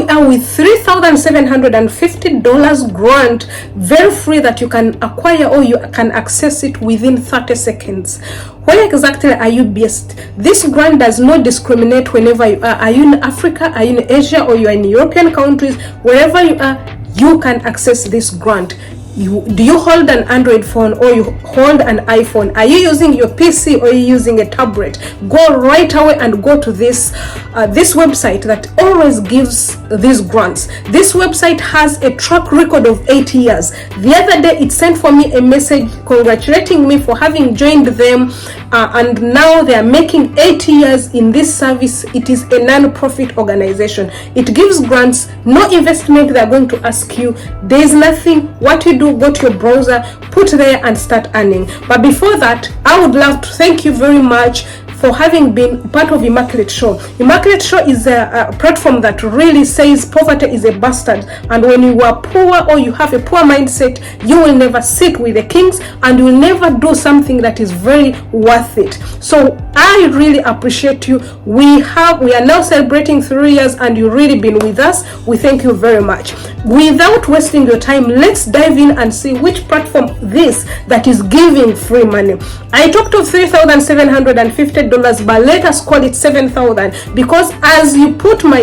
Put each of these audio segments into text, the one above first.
we are with $3,750 grant, very free, that you can acquire or you can access it within 30 seconds. Where exactly are you based? This grant does not discriminate whenever you are. Are you in Africa, are you in Asia, or you are in European countries? Wherever you are, you can access this grant. Do you hold an Android phone or you hold an iPhone? Are you using your PC or are you using a tablet? Go right away and go to this website that always gives these grants. This website has a track record of 8 years. The other day it sent for me a message congratulating me for having joined them, and now they are making 8 years in this service. It is a non-profit organization. It gives grants, no investment they are going to ask you. There is nothing. What you do, go to your browser, put there and start earning. But before that, I would love to thank you very much for having been part of Immaculate Show. Immaculate Show is a platform that really says poverty is a bastard, and when you are poor or you have a poor mindset, you will never sit with the kings and you will never do something that is very worth it. So I really appreciate you. We are now celebrating 3 years and you've really been with us. We thank you very much. Without wasting your time, let's dive in and see which platform this that is giving free money. I talked of $3,750, but let us call it 7,000, because as you put my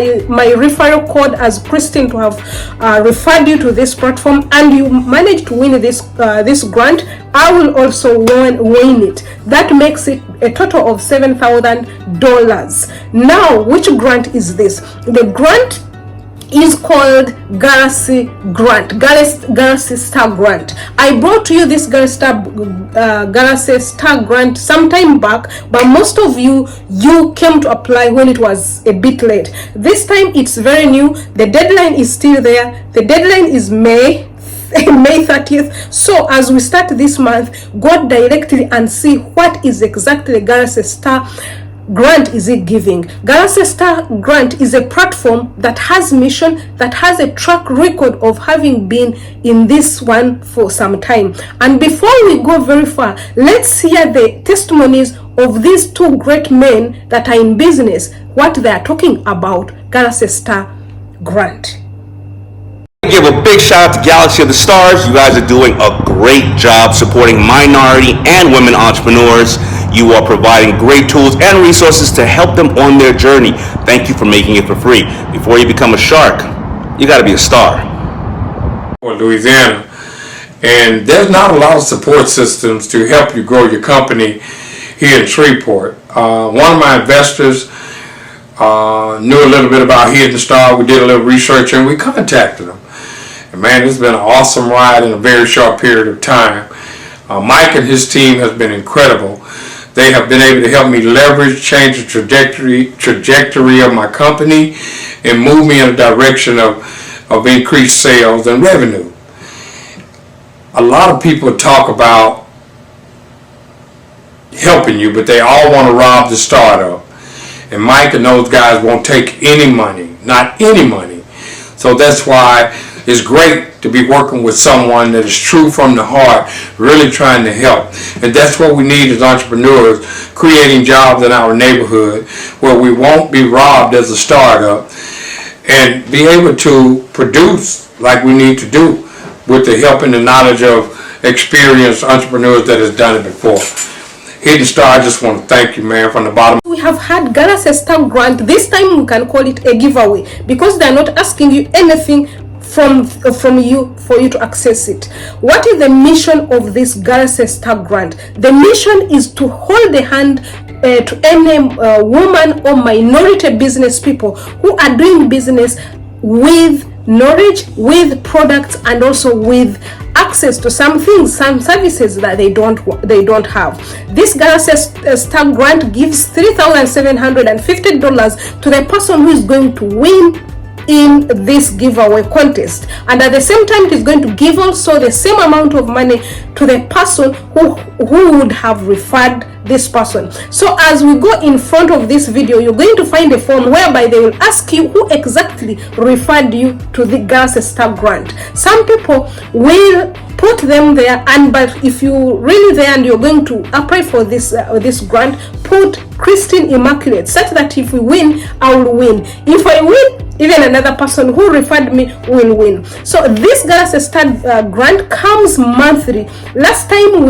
referral code as Christine to have referred you to this platform and you manage to win this grant, I will also win it. That makes it a total of $7,000. Now, which grant is this? The grant is called Galaxy Star Grant. I brought to you this Galaxy Star Grant sometime back, but most of you came to apply when it was a bit late. This time it's very new. The deadline is still there. The deadline is May 30th. So as we start this month, go directly and see what is exactly Galaxy Star Grant is it giving. Galaxy Star Grant is a platform that has mission, that has a track record of having been in this one for some time. And before we go very far, let's hear the testimonies of these two great men that are in business, what they are talking about Galaxy Star Grant. Give a big shout out to Galaxy of the Stars. You guys are doing a great job supporting minority and women entrepreneurs. You are providing great tools and resources to help them on their journey. Thank you for making it for free. Before you become a shark, you got to be a star. Or Louisiana, and there's not a lot of support systems to help you grow your company here in Shreveport. One of my investors knew a little bit about Hidden Star. We did a little research and we contacted them. And man, it's been an awesome ride in a very short period of time. Mike and his team has been incredible. They have been able to help me leverage, change the trajectory of my company and move me in a direction of increased sales and revenue. A lot of people talk about helping you, but they all want to rob the startup. And Mike and those guys won't take any money, not any money. So that's why it's great to be working with someone that is true from the heart, really trying to help. And that's what we need as entrepreneurs, creating jobs in our neighborhood where we won't be robbed as a startup and be able to produce like we need to do with the help and the knowledge of experienced entrepreneurs that has done it before. Hidden Star, I just want to thank you, man, from the bottom. We have had Galaxy Star Grant. This time we can call it a giveaway because they're not asking you anything from you for you to access it. What is the mission of this Galaxy Star Grant? The mission is to hold the hand to any woman or minority business people who are doing business with knowledge, with products, and also with access to some things, some services that they don't have. This Galaxy Star Grant gives $3,750 to the person who is going to win in this giveaway contest, and at the same time it is going to give also the same amount of money to the person who would have referred this person. So as we go in front of this video, you're going to find a form whereby they will ask you who exactly referred you to the Galaxy Star Grant. Some people will put them there, but if you really there and you're going to apply for this grant, put Christine Immaculate, such that if we win, I will win. If I win, even another person who referred me will win. So this Galaxy Star grant comes monthly. Last time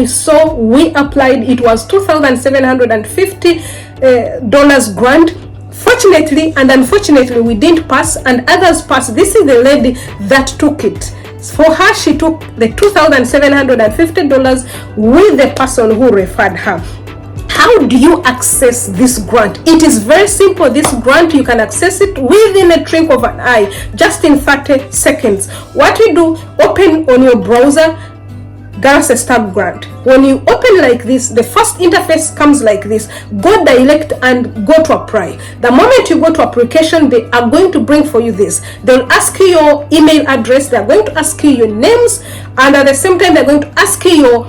we applied, it was $2,750 grant. Fortunately and unfortunately, we didn't pass, and others passed. This is the lady that took it. For her, she took the $2,750 with the person who referred her. How do you access this grant? It is very simple. This grant, you can access it within a twinkle of an eye, just in 30 seconds. What you do, open on your browser Galaxy Star grant. When you open like this, the first interface comes like this. Go direct and go to apply. The moment you go to application, they are going to bring for you this. They'll ask you your email address, they're going to ask you your names, and at the same time they're going to ask you your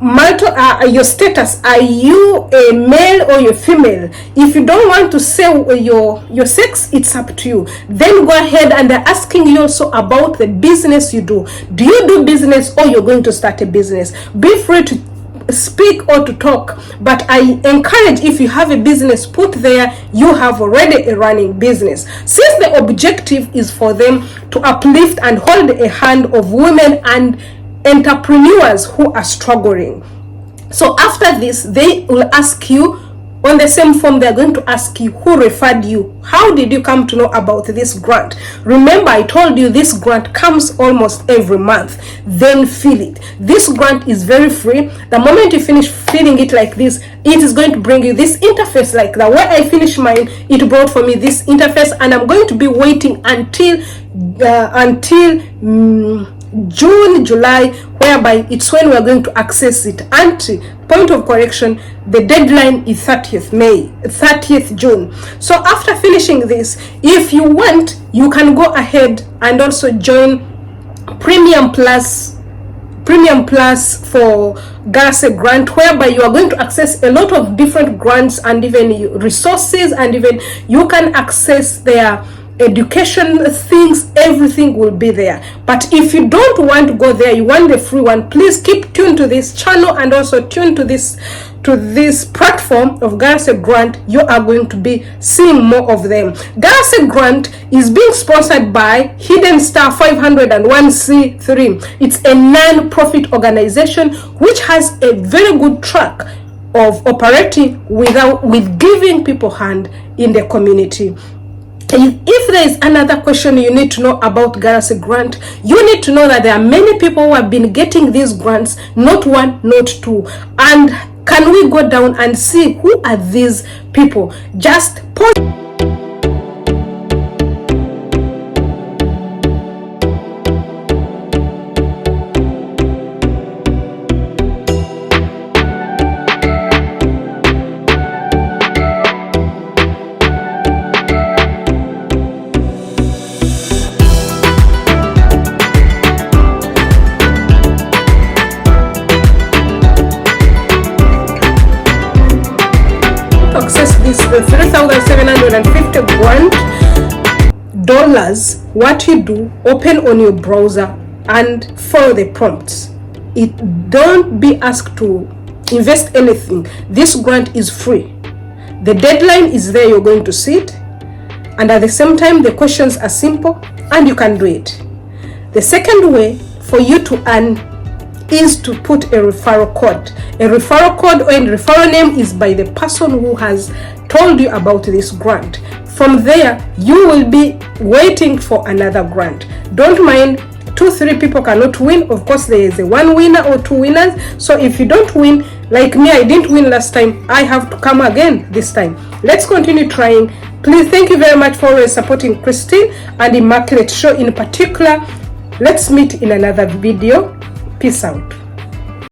your status. Are you a male or you're female? If you don't want to say your sex, it's up to you. Then go ahead, and they're asking you also about the business you do. Do you do business, or you're going to start a business? Be free to speak or to talk, but I encourage, if you have a business, put there you have already a running business, since the objective is for them to uplift and hold a hand of women and entrepreneurs who are struggling. So after this, they will ask you on the same form, they're going to ask you who referred you. How did you come to know about this grant? Remember, I told you this grant comes almost every month. Then fill it. This grant is very free. The moment you finish filling it like this, it is going to bring you this interface like that. Where I finished mine, it brought for me this interface, and I'm going to be waiting until June, July, whereby it's when we're going to access it. And point of correction, the deadline is 30th June. So after finishing this, if you want, you can go ahead and also join Premium Plus for Galaxy grant, whereby you are going to access a lot of different grants and even resources, and even you can access their education things. Everything will be there. But if you don't want to go there, you want the free one, please keep tuned to this channel and also tune to this platform of Galaxy grant. You are going to be seeing more of them. Galaxy grant is being sponsored by Hidden Star 501c3. It's a non-profit organization which has a very good track of operating with giving people hand in the community. If there is another question you need to know about Galaxy grant, you need to know that there are many people who have been getting these grants, not one, not two. And can we go down and see who are these people? Just pause. $3,750 $1. What you do, open on your browser and follow the prompts. Don't be asked to invest anything. This grant is free. The deadline is there, you're going to see it, and at the same time the questions are simple and you can do it. The second way for you to earn is to put a referral code. A referral code or a referral name is by the person who has told you about this grant. From there, you will be waiting for another grant. Don't mind, 2-3 people cannot win. Of course, there is a one winner or two winners. So if you don't win, like me, I didn't win last time, I have to come again this time. Let's continue trying. Please, thank you very much for always supporting Christine and Immaculate Show in particular. Let's meet in another video. Peace out.